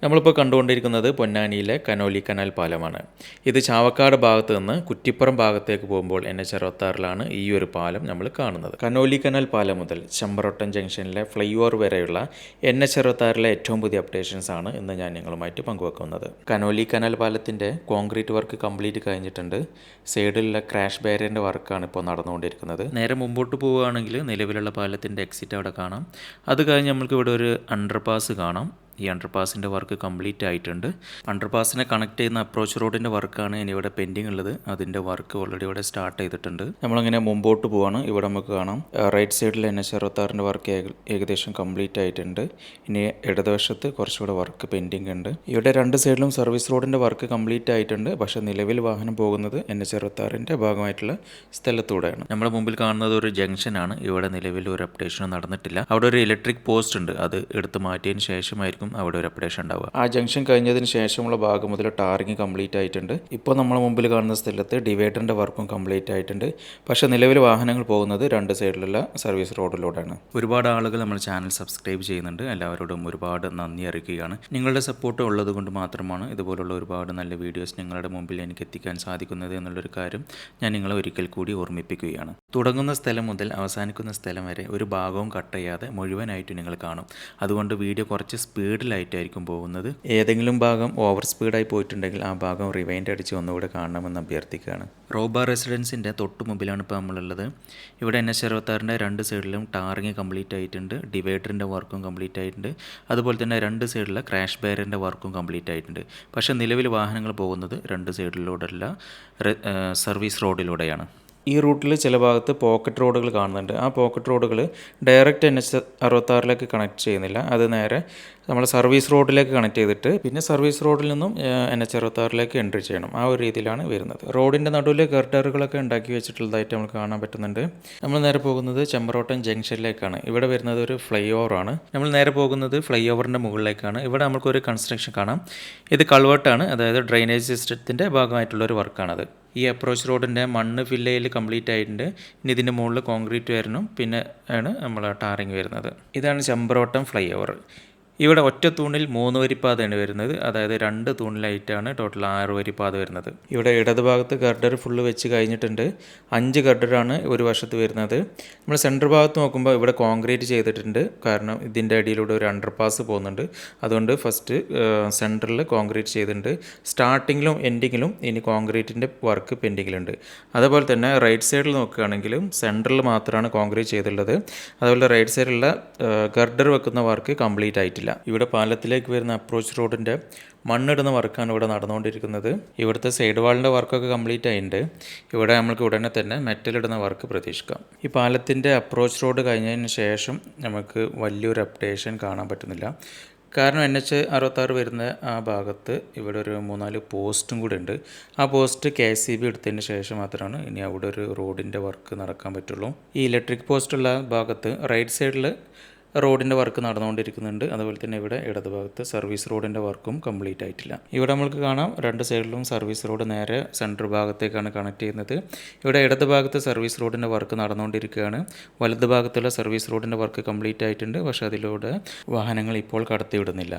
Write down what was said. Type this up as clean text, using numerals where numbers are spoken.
നമ്മളിപ്പോൾ കണ്ടുകൊണ്ടിരിക്കുന്നത് പൊന്നാനിയിലെ Conolly canal പാലമാണ്. ഇത് ചാവക്കാട് ഭാഗത്ത് നിന്ന് കുറ്റിപ്പുറം ഭാഗത്തേക്ക് പോകുമ്പോൾ NH66 ഈ ഒരു പാലം നമ്മൾ കാണുന്നത്. കനോലി കനാൽ പാലം മുതൽ ചെമ്പ്രവട്ടം ജംഗ്ഷനിലെ ഫ്ലൈ ഓവർ വരെയുള്ള NH66 ഏറ്റവും പുതിയ അപ്ഡേഷൻസ് ആണ് ഇന്ന് ഞാൻ നിങ്ങളുമായിട്ട് പങ്കുവെക്കുന്നത്. കനോലി കനാൽ പാലത്തിൻ്റെ കോൺക്രീറ്റ് വർക്ക് കംപ്ലീറ്റ് കഴിഞ്ഞിട്ടുണ്ട്. സൈഡിലുള്ള ക്രാഷ് ബാരിയറിൻ്റെ വർക്കാണ് ഇപ്പോൾ നടന്നുകൊണ്ടിരിക്കുന്നത്. നേരെ മുമ്പോട്ട് പോവുകയാണെങ്കിൽ നിലവിലുള്ള പാലത്തിൻ്റെ എക്സിറ്റ് അവിടെ കാണാം. അത് കഴിഞ്ഞ് നമുക്ക് ഇവിടെ ഒരു അണ്ടർപാസ് കാണാം. ഈ അണ്ടർപാസിൻ്റെ വർക്ക് കംപ്ലീറ്റ് ആയിട്ടുണ്ട്. അണ്ടർപാസിനെ കണക്ട് ചെയ്യുന്ന അപ്രോച്ച് റോഡിൻ്റെ വർക്കാണ് ഇനി ഇവിടെ പെൻഡിങ് ഉള്ളത്. അതിൻ്റെ വർക്ക് ഓൾറെഡി ഇവിടെ സ്റ്റാർട്ട് ചെയ്തിട്ടുണ്ട്. നമ്മളങ്ങനെ മുമ്പോട്ട് പോവാണ്. ഇവിടെ നമുക്ക് കാണാം റൈറ്റ് സൈഡിൽ NH66 വർക്ക് ഏകദേശം കംപ്ലീറ്റ് ആയിട്ടുണ്ട്. ഇനി ഇടതുവശത്ത് കുറച്ചുകൂടെ വർക്ക് പെൻഡിങ് ഉണ്ട്. ഇവിടെ രണ്ട് സൈഡിലും സർവീസ് റോഡിൻ്റെ വർക്ക് കംപ്ലീറ്റ് ആയിട്ടുണ്ട്. പക്ഷേ നിലവിൽ വാഹനം പോകുന്നത് NH66 ഭാഗമായിട്ടുള്ള സ്ഥലത്തൂടെയാണ്. നമ്മുടെ മുമ്പിൽ കാണുന്നത് ഒരു ജംഗ്ഷനാണ്. ഇവിടെ നിലവിൽ ഒരു അപ്ഡേഷനും നടന്നിട്ടില്ല. അവിടെ ഒരു ഇലക്ട്രിക് പോസ്റ്റ് ഉണ്ട്. അത് എടുത്ത് മാറ്റിയതിന് ശേഷമായിരിക്കും അവിടെ ഒരു അപ്ഡേഷൻ ഉണ്ടാവുക. ആ ജംഗ്ഷൻ കഴിഞ്ഞതിന് ശേഷമുള്ള ഭാഗം മുതൽ ടാറിങ് കംപ്ലീറ്റ് ആയിട്ടുണ്ട്. ഇപ്പോൾ നമ്മൾ മുമ്പിൽ കാണുന്ന സ്ഥലത്ത് ഡിവൈഡറിൻ്റെ വർക്കും കംപ്ലീറ്റ് ആയിട്ടുണ്ട്. പക്ഷേ നിലവിൽ വാഹനങ്ങൾ പോകുന്നത് രണ്ട് സൈഡിലുള്ള സർവീസ് റോഡിലൂടെയാണ്. ഒരുപാട് ആളുകൾ നമ്മൾ ചാനൽ സബ്സ്ക്രൈബ് ചെയ്യുന്നുണ്ട്. എല്ലാവരോടും ഒരുപാട് നന്ദി അറിയിക്കുകയാണ്. നിങ്ങളുടെ സപ്പോർട്ട് ഉള്ളത് കൊണ്ട് മാത്രമാണ് ഇതുപോലുള്ള ഒരുപാട് നല്ല വീഡിയോസ് നിങ്ങളുടെ മുമ്പിൽ എനിക്ക് എത്തിക്കാൻ സാധിക്കുന്നത് എന്നുള്ളൊരു കാര്യം ഞാൻ നിങ്ങളെ ഒരിക്കൽ കൂടി ഓർമ്മിപ്പിക്കുകയാണ്. തുടങ്ങുന്ന സ്ഥലം മുതൽ അവസാനിക്കുന്ന സ്ഥലം വരെ ഒരു ഭാഗവും കട്ട് ചെയ്യാതെ മുഴുവനായിട്ട് നിങ്ങൾ കാണും. അതുകൊണ്ട് വീഡിയോ കുറച്ച് സ്പീഡിലായിട്ടായിരിക്കും പോകുന്നത്. ഏതെങ്കിലും ഭാഗം ഓവർ സ്പീഡായി പോയിട്ടുണ്ടെങ്കിൽ ആ ഭാഗം റിവൈൻഡ് അടിച്ച് ഒന്നുകൂടെ കാണണമെന്ന് അഭ്യർത്ഥിക്കുകയാണ്. റോബ റെസിഡൻസിൻ്റെ തൊട്ട് മുമ്പിലാണ് ഇപ്പോൾ നമ്മളുള്ളത്. ഇവിടെ NH66 രണ്ട് സൈഡിലും ടാറിങ് കംപ്ലീറ്റ് ആയിട്ടുണ്ട്. ഡിവൈഡറിൻ്റെ വർക്കും കംപ്ലീറ്റ് ആയിട്ടുണ്ട്. അതുപോലെ തന്നെ രണ്ട് സൈഡിലെ ക്രാഷ് ബാരിയറിൻ്റെ വർക്കും കംപ്ലീറ്റ് ആയിട്ടുണ്ട്. പക്ഷേ നിലവിൽ വാഹനങ്ങൾ പോകുന്നത് രണ്ട് സൈഡിലൂടെയുള്ള സർവീസ് റോഡിലൂടെയാണ്. ഈ റൂട്ടിൽ ചില ഭാഗത്ത് പോക്കറ്റ് റോഡുകൾ കാണുന്നുണ്ട്. ആ പോക്കറ്റ് റോഡുകൾ ഡയറക്റ്റ് NH66 കണക്ട് ചെയ്യുന്നില്ല. അത് നേരെ നമ്മൾ സർവീസ് റോഡിലേക്ക് കണക്ട് ചെയ്തിട്ട് പിന്നെ സർവീസ് റോഡിൽ നിന്നും NH66 എൻട്രി ചെയ്യണം. ആ ഒരു രീതിയിലാണ് വരുന്നത്. റോഡിൻ്റെ നടുവിൽ ഗർഡറുകളൊക്കെ ഉണ്ടാക്കി വെച്ചിട്ടുള്ളതായിട്ട് നമുക്ക് കാണാൻ പറ്റുന്നുണ്ട്. നമ്മൾ നേരെ പോകുന്നത് ചെമ്പ്രവട്ടം ജംഗ്ഷനിലേക്കാണ്. ഇവിടെ വരുന്നത് ഒരു ഫ്ലൈ ഓവറാണ്. നമ്മൾ നേരെ പോകുന്നത് ഫ്ലൈ ഓവറിൻ്റെ മുകളിലേക്കാണ്. ഇവിടെ നമുക്കൊരു കൺസ്ട്രക്ഷൻ കാണാം. ഇത് കൾവർട്ടാണ്, അതായത് ഡ്രെയിനേജ് സിസ്റ്റത്തിൻ്റെ ഭാഗമായിട്ടുള്ളൊരു വർക്കാണത്. ഈ അപ്രോച്ച് റോഡിൻ്റെ മണ്ണ് ഫില്ല് ചെയ്യൽ കംപ്ലീറ്റ് ആയിട്ടുണ്ട്. ഇനി ഇതിൻ്റെ മുകളിൽ കോൺക്രീറ്റ് വരണം, പിന്നെ ആണ് നമ്മൾ ടാറിങ് വരുന്നത്. ഇതാണ് ചെമ്പ്രവട്ടം ഫ്ലൈ ഓവർ. ഇവിടെ ഒറ്റ തൂണിൽ 3 വരിപ്പാതയാണ് വരുന്നത്. അതായത് 2 തൂണിലായിട്ടാണ് ടോട്ടൽ 6 വരിപ്പാത വരുന്നത്. ഇവിടെ ഇടതുഭാഗത്ത് ഗർഡർ ഫുള്ള് വെച്ച് കഴിഞ്ഞിട്ടുണ്ട്. 5 ഗർഡറാണ് ഒരു വശത്ത് വരുന്നത്. നമ്മൾ സെൻറ്റർ ഭാഗത്ത് നോക്കുമ്പോൾ ഇവിടെ കോൺക്രീറ്റ് ചെയ്തിട്ടുണ്ട്. കാരണം ഇതിൻ്റെ അടിയിലൂടെ ഒരു അണ്ടർപാസ് പോകുന്നുണ്ട്. അതുകൊണ്ട് ഫസ്റ്റ് സെൻറ്ററിൽ കോൺക്രീറ്റ് ചെയ്തിട്ടുണ്ട്. സ്റ്റാർട്ടിങ്ങിലും എൻഡിങ്ങിലും ഇനി കോൺക്രീറ്റിൻ്റെ വർക്ക് പെൻഡിങ്ങിലുണ്ട്. അതുപോലെ തന്നെ റൈറ്റ് സൈഡിൽ നോക്കുകയാണെങ്കിലും സെൻറ്ററിൽ മാത്രമാണ് കോൺക്രീറ്റ് ചെയ്തിട്ടുള്ളത്. അതുപോലെ റൈറ്റ് സൈഡിലുള്ള ഗർഡർ വെക്കുന്ന വർക്ക് കംപ്ലീറ്റ് ആയിട്ടില്ല. ഇവിടെ പാലത്തിലേക്ക് വരുന്ന അപ്രോച്ച് റോഡിൻ്റെ മണ്ണിടുന്ന വർക്കാണ് ഇവിടെ നടന്നുകൊണ്ടിരിക്കുന്നത്. ഇവിടുത്തെ സൈഡ് വാളിൻ്റെ വർക്കൊക്കെ കംപ്ലീറ്റ് ആയിട്ടുണ്ട്. ഇവിടെ നമുക്ക് ഉടനെ തന്നെ മെറ്റലിടുന്ന വർക്ക് പ്രതീക്ഷിക്കാം. ഈ പാലത്തിൻ്റെ അപ്രോച്ച് റോഡ് കഴിഞ്ഞതിന് ശേഷം നമുക്ക് വലിയൊരു അപ്ഡേഷൻ കാണാൻ പറ്റുന്നില്ല. കാരണം NH66 വരുന്ന ആ ഭാഗത്ത് ഇവിടെ ഒരു 3-4 പോസ്റ്റും കൂടെ ഉണ്ട്. ആ പോസ്റ്റ് KCB എടുത്തതിന് ശേഷം മാത്രമാണ് ഇനി അവിടെ ഒരു റോഡിൻ്റെ വർക്ക് നടക്കാൻ പറ്റുള്ളൂ. ഈ ഇലക്ട്രിക് പോസ്റ്റുള്ള ഭാഗത്ത് റൈറ്റ് സൈഡിൽ റോഡിൻ്റെ വർക്ക് നടന്നുകൊണ്ടിരിക്കുന്നുണ്ട്. അതുപോലെ തന്നെ ഇവിടെ ഇടതുഭാഗത്ത് സർവീസ് റോഡിൻ്റെ വർക്കും കംപ്ലീറ്റ് ആയിട്ടില്ല. ഇവിടെ നമുക്ക് കാണാം രണ്ട് സൈഡിലും സർവീസ് റോഡ് നേരെ സെൻട്രൽ ഭാഗത്തേക്കാണ് കണക്ട് ചെയ്യുന്നത്. ഇവിടെ ഇടതുഭാഗത്ത് സർവീസ് റോഡിൻ്റെ വർക്ക് നടന്നുകൊണ്ടിരിക്കുകയാണ്. വലതു ഭാഗത്തുള്ള സർവീസ് റോഡിൻ്റെ വർക്ക് കംപ്ലീറ്റ് ആയിട്ടുണ്ട്. പക്ഷേ അതിലൂടെ വാഹനങ്ങൾ ഇപ്പോൾ കടത്തിവിടുന്നില്ല.